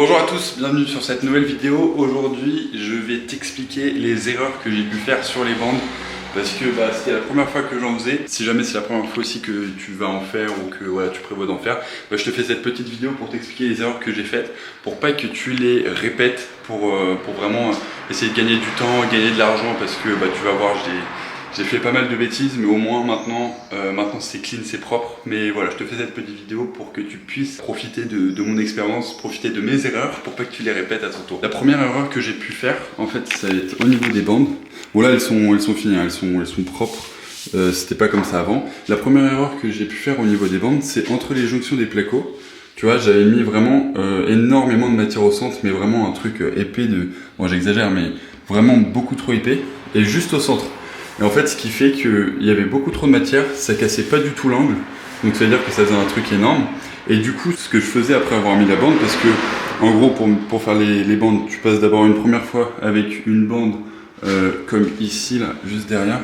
Bonjour à tous, bienvenue sur cette nouvelle vidéo. Aujourd'hui, je vais t'expliquer les erreurs que j'ai pu faire sur les bandes parce que c'était la première fois que j'en faisais. Si jamais c'est la première fois aussi que tu vas en faire ou que tu prévois d'en faire, je te fais cette petite vidéo pour t'expliquer les erreurs que j'ai faites pour pas que tu les répètes, pour vraiment essayer de gagner du temps, gagner de l'argent parce que tu vas voir, j'ai fait pas mal de bêtises, mais au moins maintenant c'est clean, c'est propre. Mais voilà, je te fais cette petite vidéo pour que tu puisses profiter de mon expérience, profiter de mes erreurs, pour pas que tu les répètes à ton tour. La première erreur que j'ai pu faire, en fait, ça va être au niveau des bandes. Bon là, elles sont finies, elles sont propres. C'était pas comme ça avant. La première erreur que j'ai pu faire au niveau des bandes, c'est entre les jonctions des placos. Tu vois, j'avais mis vraiment énormément de matière au centre, mais vraiment un truc épais de... Bon, j'exagère, mais vraiment beaucoup trop épais. Et juste au centre. Et en fait, ce qui fait qu'il y avait beaucoup trop de matière, ça cassait pas du tout l'angle. Donc ça veut dire que ça faisait un truc énorme. Et du coup, ce que je faisais après avoir mis la bande, parce que en gros, pour faire les bandes, tu passes d'abord une première fois avec une bande comme ici, là, juste derrière.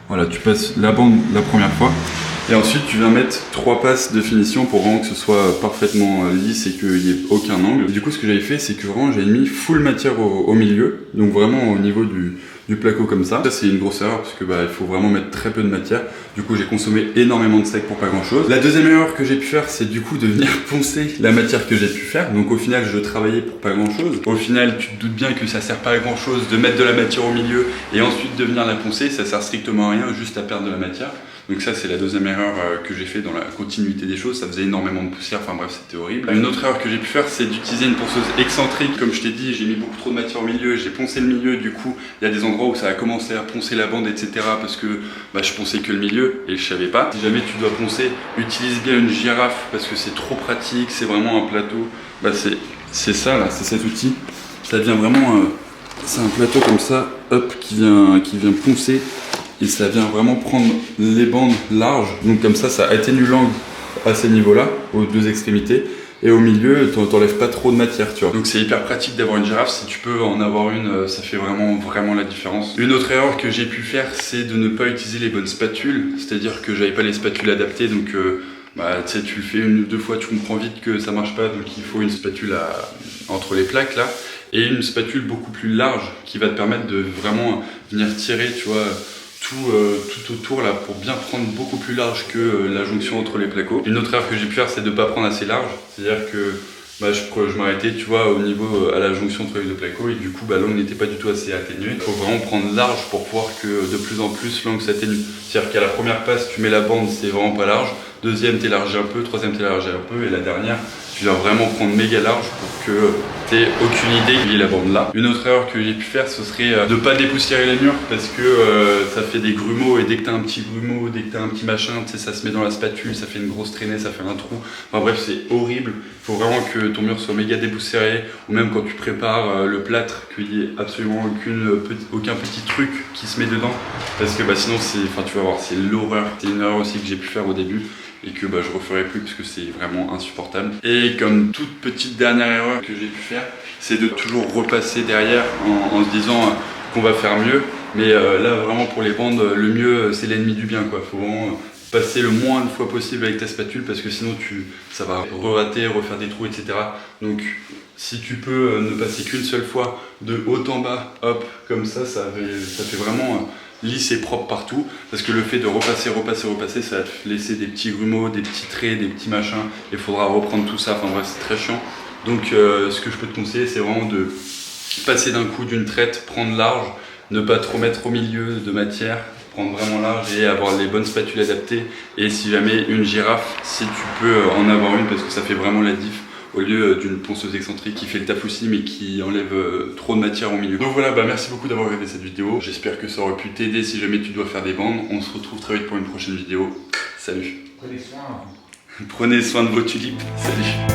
Voilà, tu passes la bande la première fois. Et ensuite, tu viens mettre 3 passes de finition pour vraiment que ce soit parfaitement lisse et qu'il n'y ait aucun angle. Et du coup, ce que j'avais fait, c'est que vraiment, j'avais mis full matière au milieu. Donc vraiment au niveau du placo comme ça. Ça, c'est une grosse erreur parce que il faut vraiment mettre très peu de matière. Du coup, j'ai consommé énormément de steak pour pas grand chose. La deuxième erreur que j'ai pu faire, c'est du coup de venir poncer la matière que j'ai pu faire. Donc au final, je travaillais pour pas grand chose. Au final, tu te doutes bien que ça sert pas à grand chose de mettre de la matière au milieu et ensuite de venir la poncer. Ça sert strictement à rien, juste à perdre de la matière. Donc ça, c'est la deuxième erreur que j'ai fait dans la continuité des choses. Ça faisait énormément de poussière, enfin bref, c'était horrible. Une autre erreur que j'ai pu faire, c'est d'utiliser une ponceuse excentrique. Comme je t'ai dit, j'ai mis beaucoup trop de matière au milieu, j'ai poncé le milieu. Du coup, il y a des endroits où ça a commencé à poncer la bande, etc. Parce que je ponçais que le milieu et je savais pas. Si jamais tu dois poncer, utilise bien une girafe parce que c'est trop pratique, c'est vraiment un plateau. C'est ça là, c'est cet outil. Ça devient vraiment... c'est un plateau comme ça, hop, qui vient poncer. Et ça vient vraiment prendre les bandes larges, donc comme ça atténue l'angle à ces niveaux-là, aux deux extrémités, et au milieu, t'enlèves pas trop de matière, tu vois. Donc c'est hyper pratique d'avoir une girafe, si tu peux en avoir une, ça fait vraiment la différence. Une autre erreur que j'ai pu faire, c'est de ne pas utiliser les bonnes spatules, c'est-à-dire que j'avais pas les spatules adaptées, donc tu sais, tu le fais une ou deux fois, tu comprends vite que ça marche pas, donc il faut une spatule entre les plaques là, et une spatule beaucoup plus large, qui va te permettre de vraiment venir tirer, tu vois, tout autour là pour bien prendre beaucoup plus large que la jonction entre les placos. Une autre erreur que j'ai pu faire, c'est de ne pas prendre assez large, c'est-à-dire que je m'arrêtais, tu vois, au niveau à la jonction entre les deux placos et du coup l'angle n'était pas du tout assez atténué. Il faut vraiment prendre large pour voir que de plus en plus l'angle s'atténue. C'est-à-dire qu'à la première passe tu mets la bande, c'est vraiment pas large, deuxième t'élargis un peu, troisième t'élargis un peu et la dernière tu dois vraiment prendre méga large pour que t'aies aucune idée qu'il y ait la bande là. Une autre erreur que j'ai pu faire, ce serait de pas dépoussiérer les murs parce que ça fait des grumeaux et dès que t'as un petit grumeau, dès que t'as un petit machin, tu sais, ça se met dans la spatule, ça fait une grosse traînée, ça fait un trou. Enfin bref, c'est horrible. Il faut vraiment que ton mur soit méga dépoussiéré ou même quand tu prépares le plâtre, qu'il y ait absolument aucun petit truc qui se met dedans parce que sinon tu vas voir, c'est l'horreur. C'est une erreur aussi que j'ai pu faire au début et que je referai plus parce que c'est vraiment insupportable. Et comme toute petite dernière erreur que j'ai pu faire, c'est de toujours repasser derrière en se disant qu'on va faire mieux. Mais là vraiment pour les bandes, le mieux c'est l'ennemi du bien quoi. Faut vraiment passer le moins de fois possible avec ta spatule parce que sinon ça va rater, refaire des trous, etc. Donc si tu peux ne passer qu'une seule fois de haut en bas, hop, comme ça fait vraiment lisse et propre partout, parce que le fait de repasser, ça va te laisser des petits grumeaux, des petits traits, des petits machins, et il faudra reprendre tout ça, enfin bref c'est très chiant. Donc ce que je peux te conseiller, c'est vraiment de passer d'un coup d'une traite, prendre large, ne pas trop mettre au milieu de matière, prendre vraiment large et avoir les bonnes spatules adaptées, et si jamais une girafe, si tu peux en avoir une, parce que ça fait vraiment la diff, au lieu d'une ponceuse excentrique qui fait le taf aussi mais qui enlève trop de matière au milieu. Donc voilà, merci beaucoup d'avoir regardé cette vidéo. J'espère que ça aurait pu t'aider si jamais tu dois faire des bandes. On se retrouve très vite pour une prochaine vidéo. Salut. Prenez soin. Prenez soin de vos tulipes. Salut.